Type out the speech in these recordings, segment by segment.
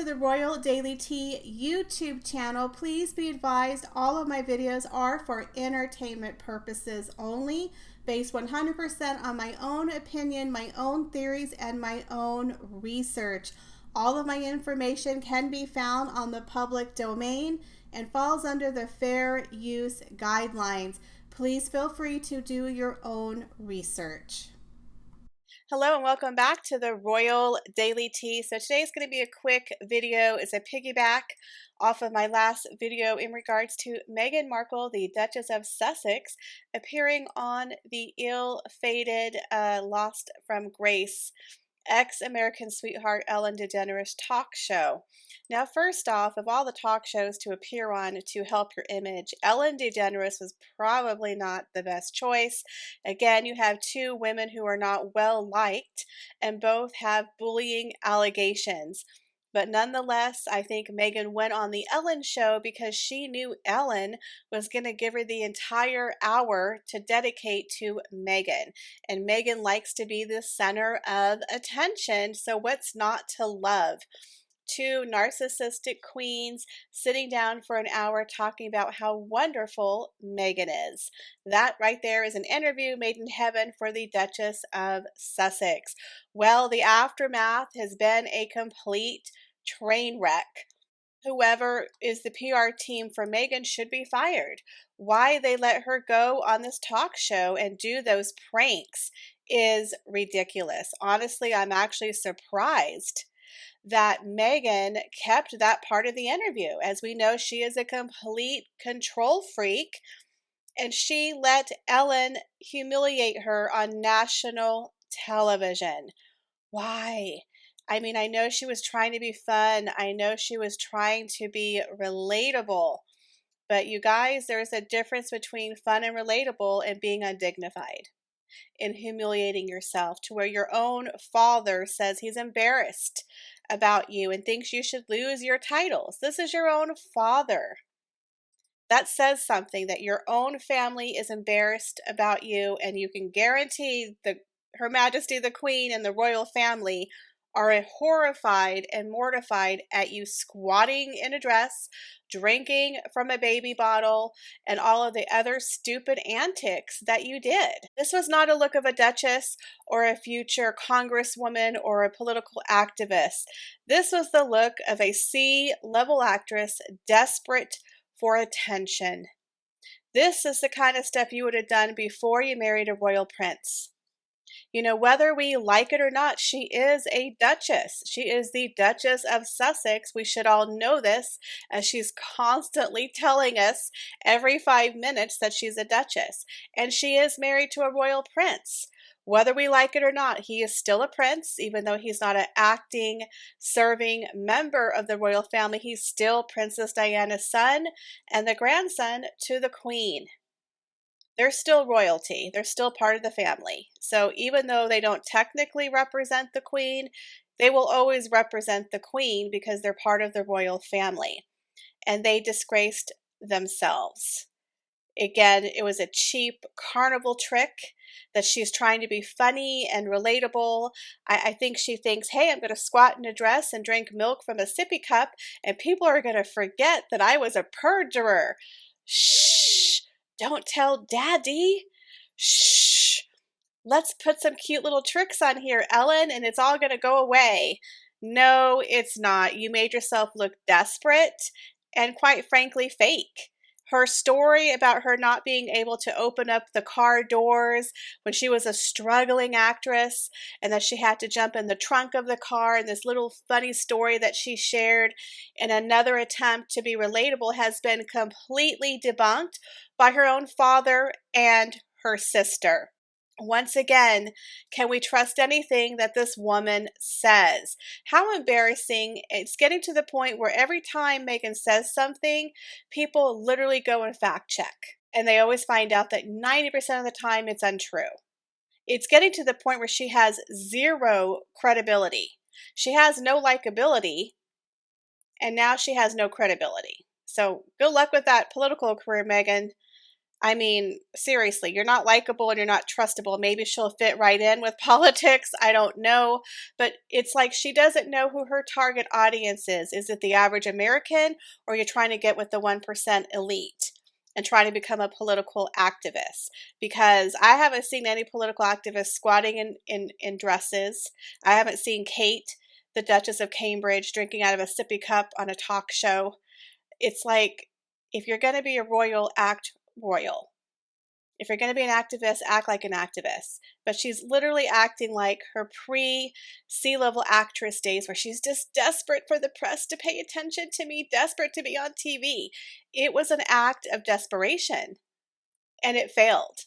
the Royal Daily Tea YouTube channel. Please be advised all of my videos are for entertainment purposes only, based 100% on my own opinion, my own theories, and my own research. All of my information can be found on the public domain and falls under the fair use guidelines. Please feel free to do your own research. Hello and welcome back to the Royal Daily Tea. So today's going to be a quick video. It's a piggyback off of my last video in regards to Meghan Markle, the Duchess of Sussex, appearing on the ill-fated Lost from Grace ex-American sweetheart Ellen DeGeneres talk show. Now, first off, of all the talk shows to appear on to help your image, Ellen DeGeneres was probably not the best choice. Again, you have two women who are not well liked and both have bullying allegations. But nonetheless, I think Meghan went on the Ellen show because she knew Ellen was going to give her the entire hour to dedicate to Meghan. And Meghan likes to be the center of attention, so what's not to love? Two narcissistic queens sitting down for an hour talking about how wonderful Meghan is. That right there is an interview made in heaven for the Duchess of Sussex. Well, the aftermath has been a complete train wreck. Whoever is the PR team for Meghan should be fired. Why they let her go on this talk show and do those pranks is ridiculous. Honestly, I'm actually surprised that Meghan kept that part of the interview. As we know, she is a complete control freak, and she let Ellen humiliate her on national television. Why? I mean, I know she was trying to be fun. I know she was trying to be relatable. But you guys, there's a difference between fun and relatable and being undignified and humiliating yourself to where your own father says he's embarrassed about you and thinks you should lose your titles. This is your own father. That says something, that your own family is embarrassed about you, and you can guarantee Her Majesty the Queen and the royal family are horrified and mortified at you squatting in a dress, drinking from a baby bottle, and all of the other stupid antics that you did. This was not a look of a duchess or a future congresswoman or a political activist. This was the look of a C-level actress desperate for attention. This is the kind of stuff you would have done before you married a royal prince. You know, whether we like it or not, she is a duchess. She is the Duchess of Sussex. We should all know this, as she's constantly telling us every 5 minutes that she's a duchess. And she is married to a royal prince. Whether we like it or not, he is still a prince, even though he's not an acting, serving member of the royal family. He's still Princess Diana's son and the grandson to the Queen. They're still royalty. They're still part of the family. So even though they don't technically represent the Queen, they will always represent the Queen because they're part of the royal family. And they disgraced themselves. Again, it was a cheap carnival trick that she's trying to be funny and relatable. I think she thinks, hey, I'm going to squat in a dress and drink milk from a sippy cup, and people are going to forget that I was a perjurer. Shh. Don't tell Daddy. Shh. Let's put some cute little tricks on here, Ellen, and it's all going to go away. No, it's not. You made yourself look desperate and, quite frankly, fake. Her story about her not being able to open up the car doors when she was a struggling actress, and that she had to jump in the trunk of the car, and this little funny story that she shared in another attempt to be relatable, has been completely debunked by her own father and her sister. Once again, can we trust anything that this woman says? How embarrassing. It's getting to the point where every time Meghan says something, people literally go and fact check. And they always find out that 90% of the time it's untrue. It's getting to the point where she has zero credibility. She has no likability, and now she has no credibility. So good luck with that political career, Meghan. I mean, seriously, you're not likable and you're not trustable. Maybe she'll fit right in with politics. I don't know. But it's like she doesn't know who her target audience is. Is it the average American, or you're trying to get with the 1% elite and trying to become a political activist? Because I haven't seen any political activists squatting in dresses. I haven't seen Kate, the Duchess of Cambridge, drinking out of a sippy cup on a talk show. It's like, if you're going to be a royal, act royal. If you're going to be an activist, act like an activist. But she's literally acting like her pre-C-level actress days, where she's just desperate for the press to pay attention to me, desperate to be on TV. It was an act of desperation, and it failed.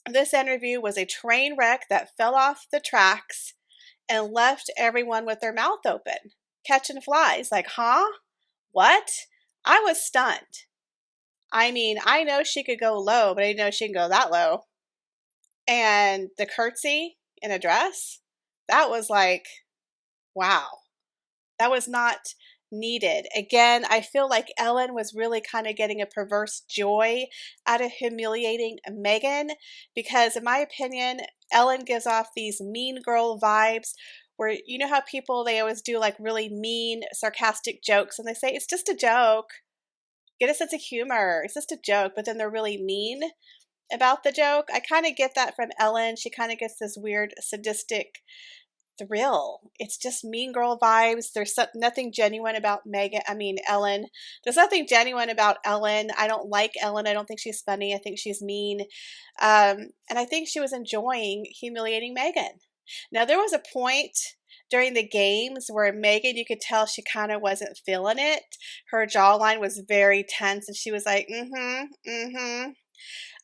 This interview was a train wreck that fell off the tracks and left everyone with their mouth open, catching flies. Like, huh? What? I was stunned. I mean, I know she could go low, but I didn't know she could go that low. And the curtsy in a dress, that was like, wow, that was not needed. Again, I feel like Ellen was really kind of getting a perverse joy out of humiliating Meghan, because in my opinion, Ellen gives off these mean girl vibes, where, you know how people, they always do like really mean, sarcastic jokes and they say, it's just a joke. Get a sense of humor. It's just a joke, but then they're really mean about the joke. I kind of get that from Ellen. She kind of gets this weird sadistic thrill. It's just mean girl vibes. There's nothing genuine about Ellen. There's nothing genuine about Ellen. I don't like Ellen. I don't think she's funny. I think she's mean. And I think she was enjoying humiliating Meghan. Now, there was a point during the games where Meghan, you could tell she kind of wasn't feeling it. Her jawline was very tense, and she was like,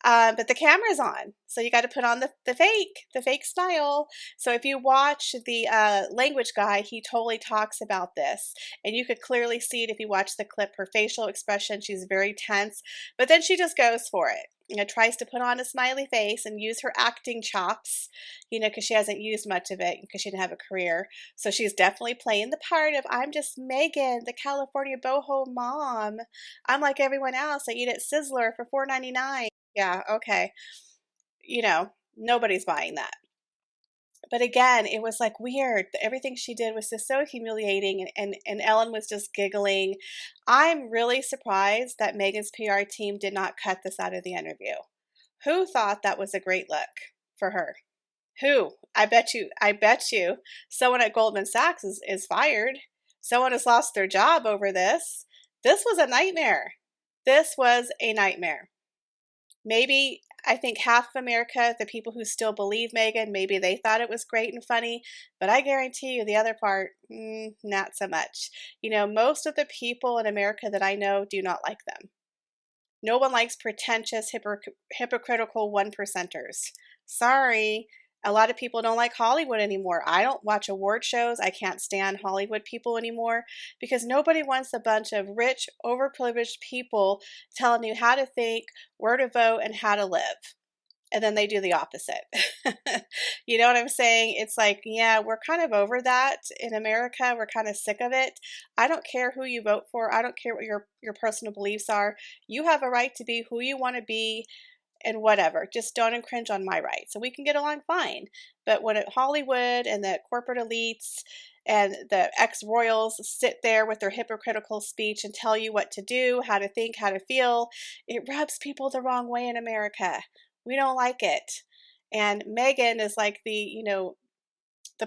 but the camera's on, so you got to put on the fake style. So if you watch the language guy, he totally talks about this, and you could clearly see it if you watch the clip. Her facial expression, she's very tense, but then she just goes for it. Tries to put on a smiley face and use her acting chops, because she hasn't used much of it because she didn't have a career. So she's definitely playing the part of, I'm just Meghan, the California boho mom. I'm like everyone else. I eat at Sizzler for $4.99. Yeah, okay. Nobody's buying that. But again, it was like weird. Everything she did was just so humiliating, and Ellen was just giggling. I'm really surprised that Meghan's PR team did not cut this out of the interview. Who thought that was a great look for her? Who? I bet you someone at Goldman Sachs is fired. Someone has lost their job over this. This was a nightmare. This was a nightmare. Maybe, I think half of America, the people who still believe Meghan, maybe they thought it was great and funny, but I guarantee you the other part, not so much. Most of the people in America that I know do not like them. No one likes pretentious, hypocritical one-percenters. Sorry. A lot of people don't like Hollywood anymore. I don't watch award shows. I can't stand Hollywood people anymore, because nobody wants a bunch of rich, overprivileged people telling you how to think, where to vote, and how to live. And then they do the opposite. You know what I'm saying? It's like, yeah, we're kind of over that in America. We're kind of sick of it. I don't care who you vote for. I don't care what your personal beliefs are. You have a right to be who you want to be, and whatever. Just don't infringe on my rights. So we can get along fine. But when Hollywood and the corporate elites and the ex-royals sit there with their hypocritical speech and tell you what to do, how to think, how to feel, it rubs people the wrong way in America. We don't like it. And Meghan is like the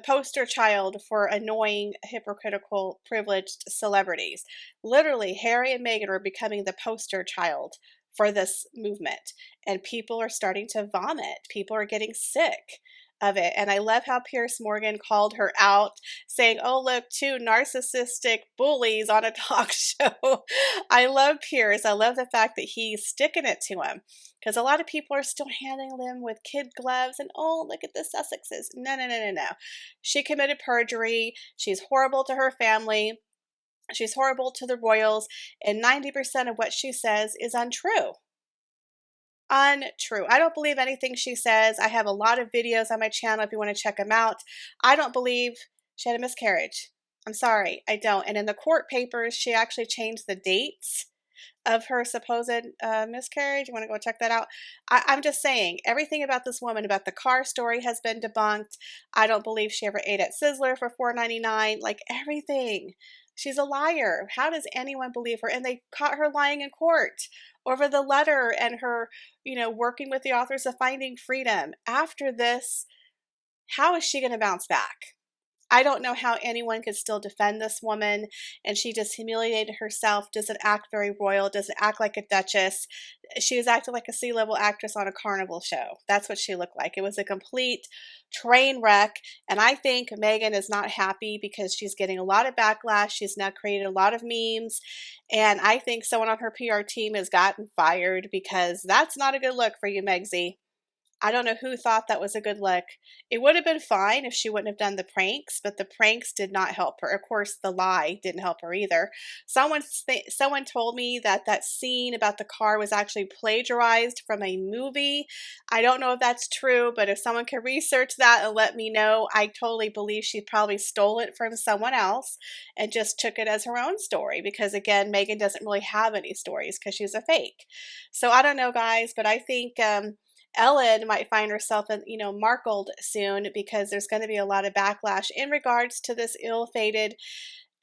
poster child for annoying, hypocritical, privileged celebrities. Literally, Harry and Meghan are becoming the poster child for this movement, and people are starting to vomit. People are getting sick of it. And I love how Piers Morgan called her out, saying, oh, look, two narcissistic bullies on a talk show. I love Piers. I love the fact that he's sticking it to him, because a lot of people are still handling them with kid gloves and, oh, look at the Sussexes. No. She committed perjury. She's horrible to her family. She's horrible to the royals, and 90% of what she says is untrue. Untrue. I don't believe anything she says. I have a lot of videos on my channel if you want to check them out. I don't believe she had a miscarriage. I'm sorry, I don't. And in the court papers, she actually changed the dates of her supposed miscarriage. You want to go check that out? I'm just saying, everything about this woman, about the car story, has been debunked. I don't believe she ever ate at Sizzler for $4.99. Like everything. She's a liar. How does anyone believe her? And they caught her lying in court over the letter and her, working with the authors of Finding Freedom. After this, how is she going to bounce back? I don't know how anyone could still defend this woman, and she just humiliated herself, doesn't act very royal, doesn't act like a duchess. She was acting like a C-level actress on a carnival show. That's what she looked like. It was a complete train wreck, and I think Meghan is not happy because she's getting a lot of backlash. She's now created a lot of memes, and I think someone on her PR team has gotten fired because that's not a good look for you, Megsy. I don't know who thought that was a good look. It would have been fine if she wouldn't have done the pranks, but the pranks did not help her. Of course, the lie didn't help her either. Someone told me that that scene about the car was actually plagiarized from a movie. I don't know if that's true, but if someone can research that and let me know, I totally believe she probably stole it from someone else and just took it as her own story because, again, Meghan doesn't really have any stories because she's a fake. So I don't know, guys, but I think Ellen might find herself, Markled soon because there's going to be a lot of backlash in regards to this ill-fated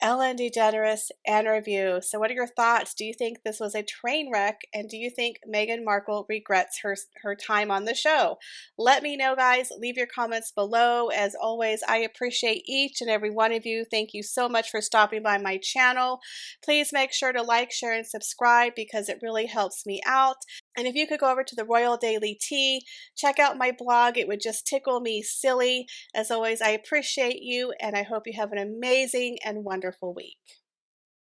Ellen DeGeneres interview. So what are your thoughts? Do you think this was a train wreck? And do you think Meghan Markle regrets her time on the show? Let me know, guys. Leave your comments below. As always, I appreciate each and every one of you. Thank you so much for stopping by my channel. Please make sure to like, share, and subscribe because it really helps me out. And if you could go over to the Royal Daily Tea, check out my blog. It would just tickle me silly. As always, I appreciate you, and I hope you have an amazing and wonderful week.